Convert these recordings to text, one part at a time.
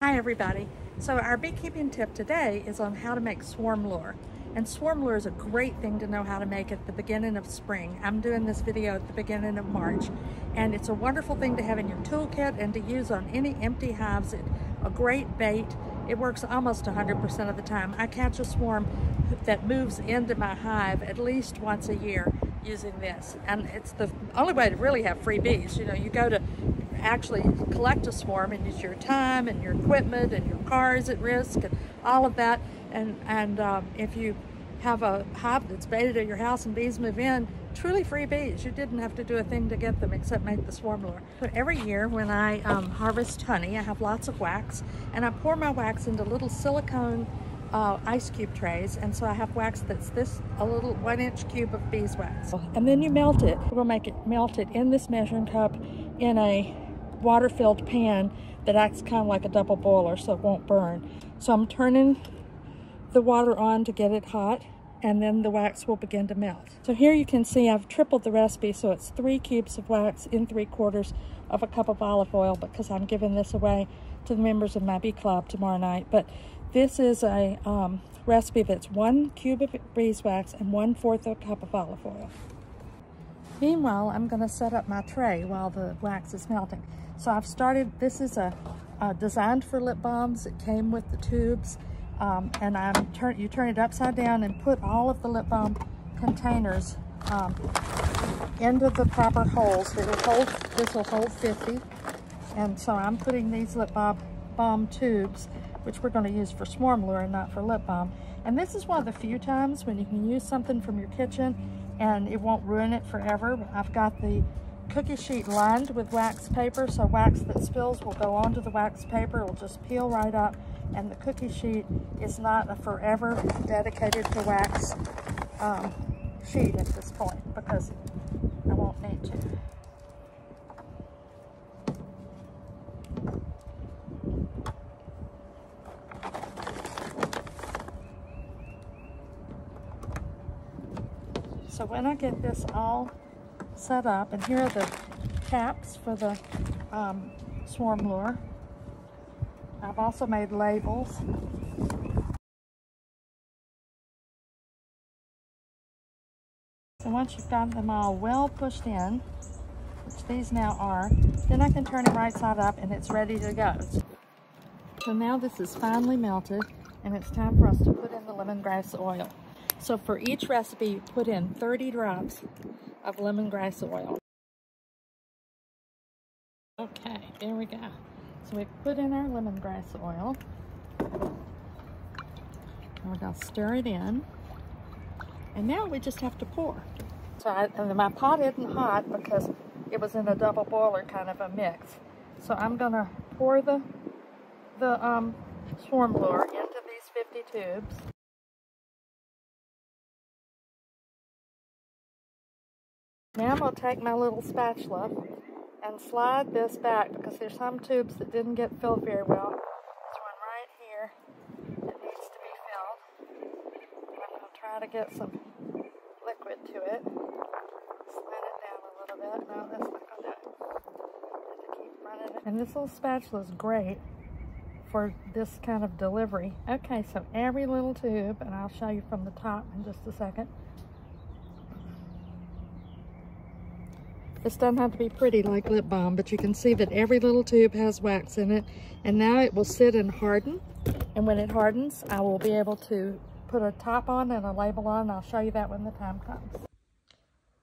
Hi everybody. So our beekeeping tip today is on how to make swarm lure. And swarm lure is a great thing to know how to make at the beginning of spring. I'm doing this video at the beginning of March, and it's a wonderful thing to have in your toolkit and to use on any empty hives. It's a great bait. It works almost 100% of the time. I catch a swarm that moves into my hive at least once a year using this. And it's the only way to really have free bees. You know, you go to actually collect a swarm and use your time and your equipment and your car is at risk and all of that. And if you have a hive that's baited at your house and bees move in, truly free bees. You didn't have to do a thing to get them except make the swarm lure. But every year when I harvest honey, I have lots of wax, and I pour my wax into little silicone ice cube trays, and so I have wax that's a little 1-inch cube of beeswax. And then you melt it. We'll make it melted in this measuring cup in a water-filled pan that acts kind of like a double boiler so it won't burn. So I'm turning the water on to get it hot, and then the wax will begin to melt. So here you can see I've tripled the recipe, so it's 3 cubes of wax in 3/4 of a cup of olive oil, because I'm giving this away to the members of my bee club tomorrow night. But this is a recipe that's 1 cube of beeswax and 1/4 a cup of olive oil. Meanwhile, I'm going to set up my tray while the wax is melting. So I've started, this is designed for lip balms. It came with the tubes, and you turn it upside down and put all of the lip balm containers into the proper holes. This will hold 50, and so I'm putting these lip balm tubes, which we're going to use for swarm lure and not for lip balm. And this is one of the few times when you can use something from your kitchen and it won't ruin it forever. I've got the cookie sheet lined with wax paper, so wax that spills will go onto the wax paper. It will just peel right up, and the cookie sheet is not a forever dedicated to wax sheet at this point, because I won't need to. So when I get this all set up, and here are the caps for the swarm lure. I've also made labels. So once you've got them all well pushed in, which these now are, then I can turn it right side up and it's ready to go. So now this is finely melted, and it's time for us to put in the lemongrass oil. So for each recipe, you put in 30 drops of lemongrass oil. Okay, there we go. So we put in our lemongrass oil. And we're going to stir it in. And now we just have to pour. So and my pot isn't hot because it was in a double boiler kind of a mix. So I'm going to pour the swarm lure into these 50 tubes. Now I'm going to take my little spatula and slide this back, because there's some tubes that didn't get filled very well. There's one right here that needs to be filled. I'm going to try to get some liquid to it. Slide it down a little bit. No, that's not going to do it. Have to keep running it. And this little spatula is great for this kind of delivery. Okay, so every little tube, and I'll show you from the top in just a second. This doesn't have to be pretty like lip balm, but you can see that every little tube has wax in it. And now it will sit and harden. And when it hardens, I will be able to put a top on and a label on. I'll show you that when the time comes.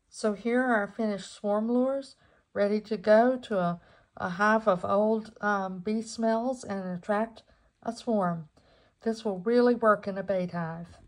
So here are our finished swarm lures, ready to go to a hive of old bee smells and attract a swarm. This will really work in a bait hive.